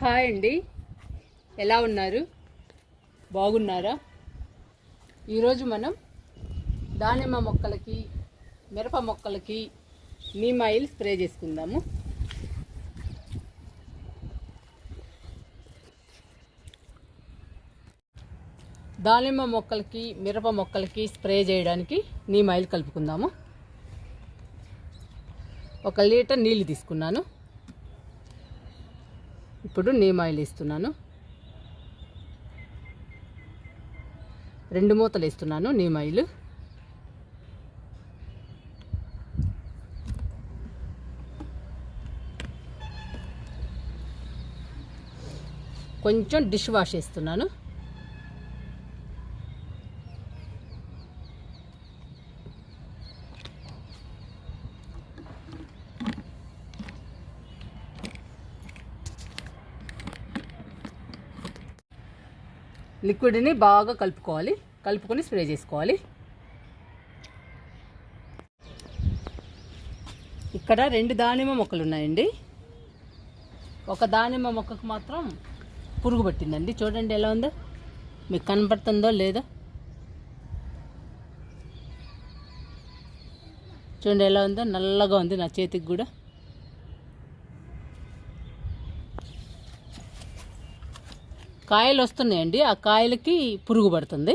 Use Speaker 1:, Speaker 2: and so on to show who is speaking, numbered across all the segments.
Speaker 1: Hi అండి, ఎలా ఉన్నారు? బాగున్నారా? ఈరోజు మనం దానిమ్మ మొక్కలకి, మిరప మొక్కలకి నీమ్ ఆయిల్ స్ప్రే చేసుకుందాము. దానిమ్మ మొక్కలకి, మిరప మొక్కలకి స్ప్రే చేయడానికి నీమ్ ఆయిల్ కలుపుకుందాము. 1 లీటర్ నీళ్ళు తీసుకున్నాను. ఇప్పుడు నీమ్ ఆయిల్ వేస్తున్నాను. 2 మూతలు వేస్తున్నాను నీమ్ ఆయిల్. కొంచెం డిష్ వాష్ వేస్తున్నాను. లిక్విడ్ని బాగా కలుపుకొని స్ప్రే చేసుకోవాలి. ఇక్కడ 2 దానిమ్మ మొక్కలు ఉన్నాయండి. ఒక దానిమ్మ మొక్కకు మాత్రం పురుగు పట్టిందండి. చూడండి ఎలా ఉందో, మీకు కనపడుతుందో లేదో చూడండి, ఎలా ఉందో, నల్లగా ఉంది నా చేతికి కూడా. కాయలు వస్తున్నాయండి, ఆ కాయలకి పురుగు పడుతుంది.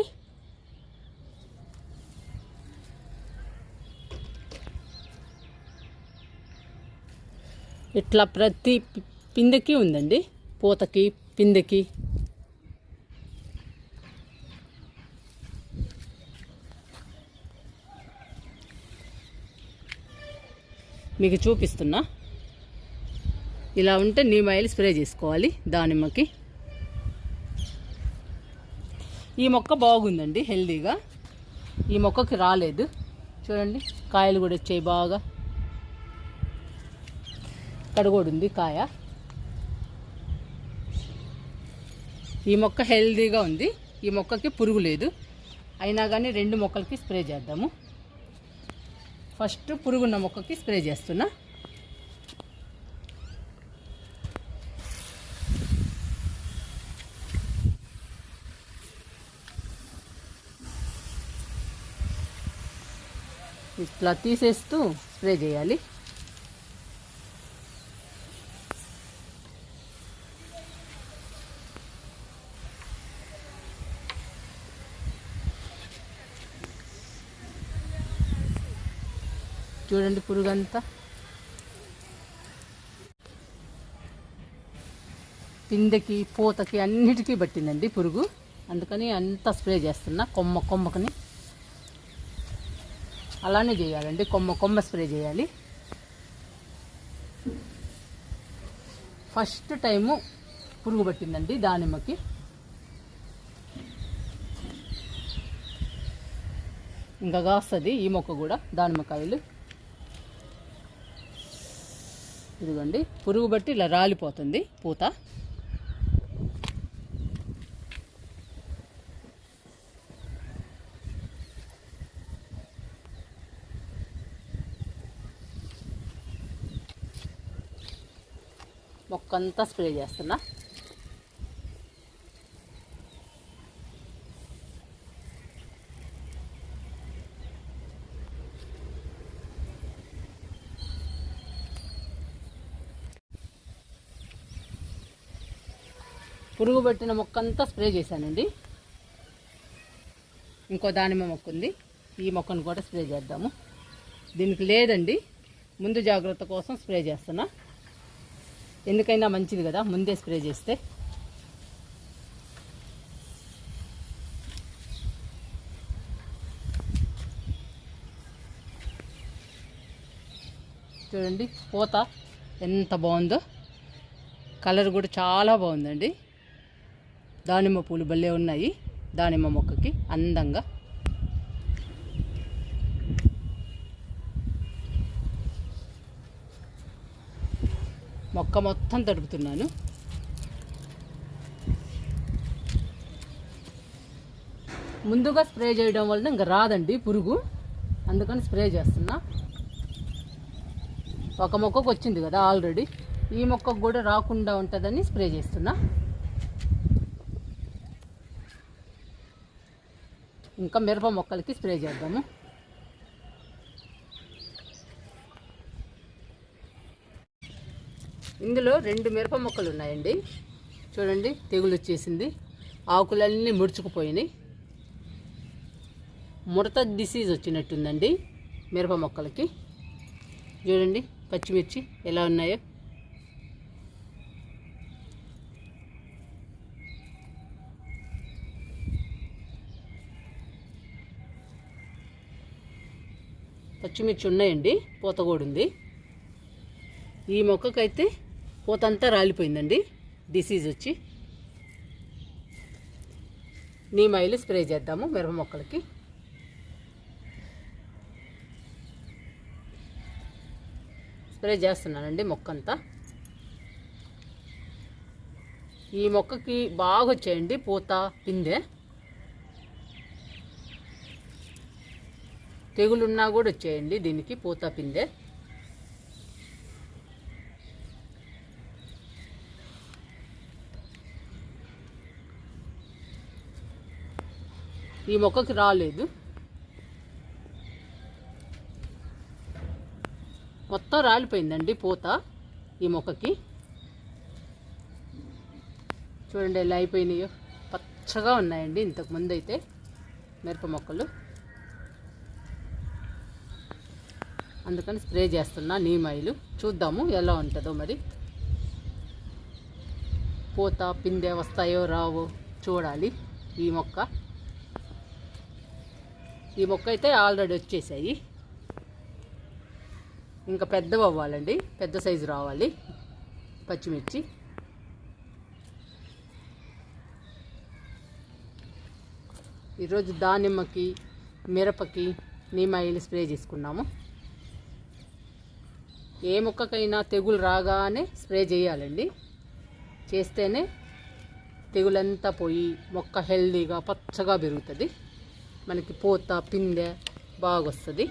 Speaker 1: ఇట్లా ప్రతి పిందెకి ఉందండి, పూతకి, పిందెకి. మీకు చూపిస్తున్నా. ఇలా ఉంటే నీమ్ ఆయిల్ స్ప్రే చేసుకోవాలి దానిమ్మకి. ఈ మొక్క బాగుందండి, హెల్దీగా. ఈ మొక్కకి రాలేదు చూడండి, కాయలు కూడా వచ్చాయి బాగా. ఇక్కడ కూడా ఉంది కాయ. ఈ మొక్క హెల్దీగా ఉంది, ఈ మొక్కకి పురుగు లేదు. అయినా కానీ 2 మొక్కలకి స్ప్రే చేద్దాము. ఫస్ట్ పురుగున్న మొక్కకి స్ప్రే చేస్తున్నా. ఇట్లా తీసేస్తూ స్ప్రే చేయాలి. చూడండి పురుగంతా పిందెకి, పూతకి అన్నిటికీ పట్టిందండి పురుగు. అందుకని అంతా స్ప్రే చేస్తున్నా కొమ్మకని. అలానే చేయాలండి, కొమ్మ స్ప్రే చేయాలి. ఫస్ట్ టైము పురుగు పట్టిందండి దానిమ్మకి. ఇంకా కాస్తుంది ఈ మొక్క కూడా, దానిమ్మకాయలు. ఇదిగోండి, పురుగు బట్టి ఇలా రాలిపోతుంది పూత. మొక్కంతా స్ప్రే చేస్తున్నా. పురుగు పట్టిన మొక్కంతా స్ప్రే చేశానండి. ఇంకో దానిమ్మ మొక్క ఉంది, ఈ మొక్కను కూడా స్ప్రే చేద్దాము. దీనికి లేదండి, ముందు జాగ్రత్త కోసం స్ప్రే చేస్తున్నా. ఎందుకైనా మంచిది కదా ముందే స్ప్రే చేస్తే. చూడండి పూత ఎంత బాగుందో, కలర్ కూడా చాలా బాగుందండి. దానిమ్మ పూలు భలే ఉన్నాయి దానిమ్మ మొక్కకి అందంగా. మొక్క మొత్తం తడుపుతున్నాను. ముందుగా స్ప్రే చేయడం వలన ఇంకా రాదండి పురుగు, అందుకని స్ప్రే చేస్తున్నా. ఒక మొక్కకు వచ్చింది కదా ఆల్రెడీ, ఈ మొక్కకు కూడా రాకుండా ఉంటుందని స్ప్రే చేస్తున్నా. ఇంకా మిరప మొక్కలకి స్ప్రే చేద్దాము. ఇందులో 2 మిరప మొక్కలు ఉన్నాయండి. చూడండి, తెగులు వచ్చేసింది, ఆకులన్నీ ముడుచుకుపోయినాయి. ముడత డిసీజ్ వచ్చినట్టుందండి మిరప మొక్కలకి. చూడండి పచ్చిమిర్చి ఎలా ఉన్నాయో. పచ్చిమిర్చి ఉన్నాయండి, పూత కూడా ఉంది. ఈ మొక్కకైతే పూత అంతా రాలిపోయిందండి డిసీజ్ వచ్చి. నీమ్ ఆయిల్ స్ప్రే చేద్దాము మిరప మొక్కలకి. స్ప్రే చేస్తున్నానండి మొక్కంతా. ఈ మొక్కకి బాగా వచ్చాయండి పూత పిందె. తెగులున్నా కూడా వచ్చాయండి దీనికి పూత పిందె. ఈ మొక్కకి రాలేదు, మొత్తం రాలిపోయిందండి పూత ఈ మొక్కకి. చూడండి ఎలా అయిపోయినాయో, పచ్చగా ఉన్నాయండి ఇంతకుముందు అయితే మిరప మొక్కలు. అందుకని స్ప్రే చేస్తున్నా నీమ్ ఆయిల్. చూద్దాము ఎలా ఉంటుందో మరి. పూత పిందె వస్తాయో రావో చూడాలి. ఈ మొక్క అయితే ఆల్రెడీ వచ్చేసాయి. ఇంకా పెద్దవి అవ్వాలండి, పెద్ద సైజు రావాలి పచ్చిమిర్చి. ఈరోజు దానిమ్మకి మిరపకి నీమ్ ఆయిల్ స్ప్రే చేసుకున్నాము. ఏ మొక్కకైనా తెగులు రాగానే స్ప్రే చేయాలండి. చేస్తేనే తెగులంతా పోయి మొక్క హెల్దీగా పచ్చగా పెరుగుతుంది. మనకి పూత పిందె బాగా వస్తుంది.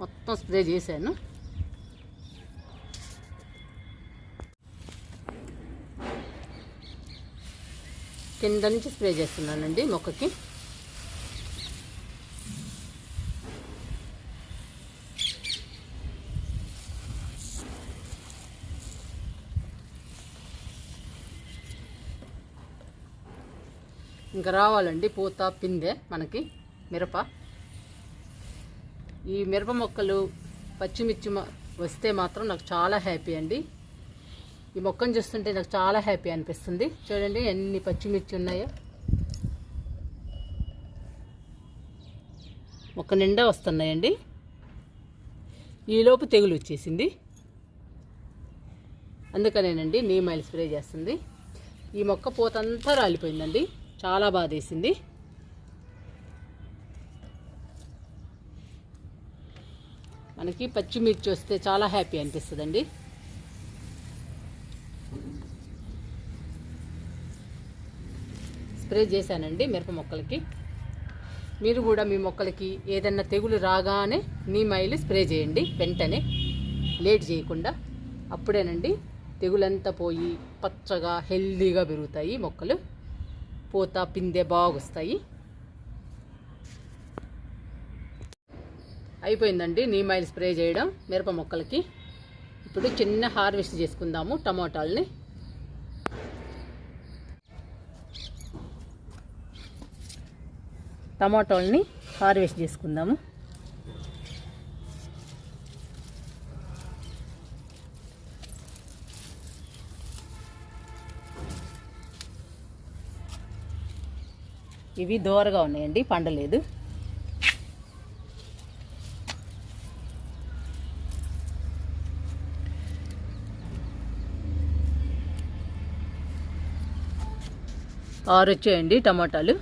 Speaker 1: మొత్తం స్ప్రే చేశాను. కింద నుంచి స్ప్రే చేస్తున్నానండి మొక్కకి. ఇంకా రావాలండి పూత పిందె మనకి మిరప. ఈ మిరప మొక్కలు పచ్చిమిర్చి వస్తే మాత్రం నాకు చాలా హ్యాపీ అండి. ఈ మొక్కను చూస్తుంటే నాకు చాలా హ్యాపీ అనిపిస్తుంది. చూడండి ఎన్ని పచ్చిమిర్చి ఉన్నాయో. మొక్క నిండా వస్తున్నాయండి. ఈలోపు తెగులు వచ్చేసింది, అందుకనేనండి నీమ్ ఆయిల్ స్ప్రే చేస్తుంది. ఈ మొక్క పూతంతా రాలిపోయిందండి, చాలా బాధేసింది. మనకి పచ్చిమిర్చి వస్తే చాలా హ్యాపీ అనిపిస్తుందండి. స్ప్రే చేశానండి మిరప మొక్కలకి. మీరు కూడా మీ మొక్కలకి ఏదన్నా తెగులు రాగానే నీమ్ ఆయిల్ స్ప్రే చేయండి వెంటనే, లేట్ చేయకుండా. అప్పుడేనండి తెగులంతా పోయి పచ్చగా హెల్దీగా పెరుగుతాయి మొక్కలు. పూత పిందె బాగొస్తాయి. అయిపోయిందండి నీమ్ ఆయిల్ స్ప్రే చేయడం మిరప మొక్కలకి. ఇప్పుడు చిన్న హార్వెస్ట్ చేసుకుందాము టమాటాలని. టమాటాలని హార్వెస్ట్ చేసుకుందాము. ఇవి దోరగా ఉన్నాయండి, పండలేదు. ఆరు వచ్చాయండి టమాటాలు.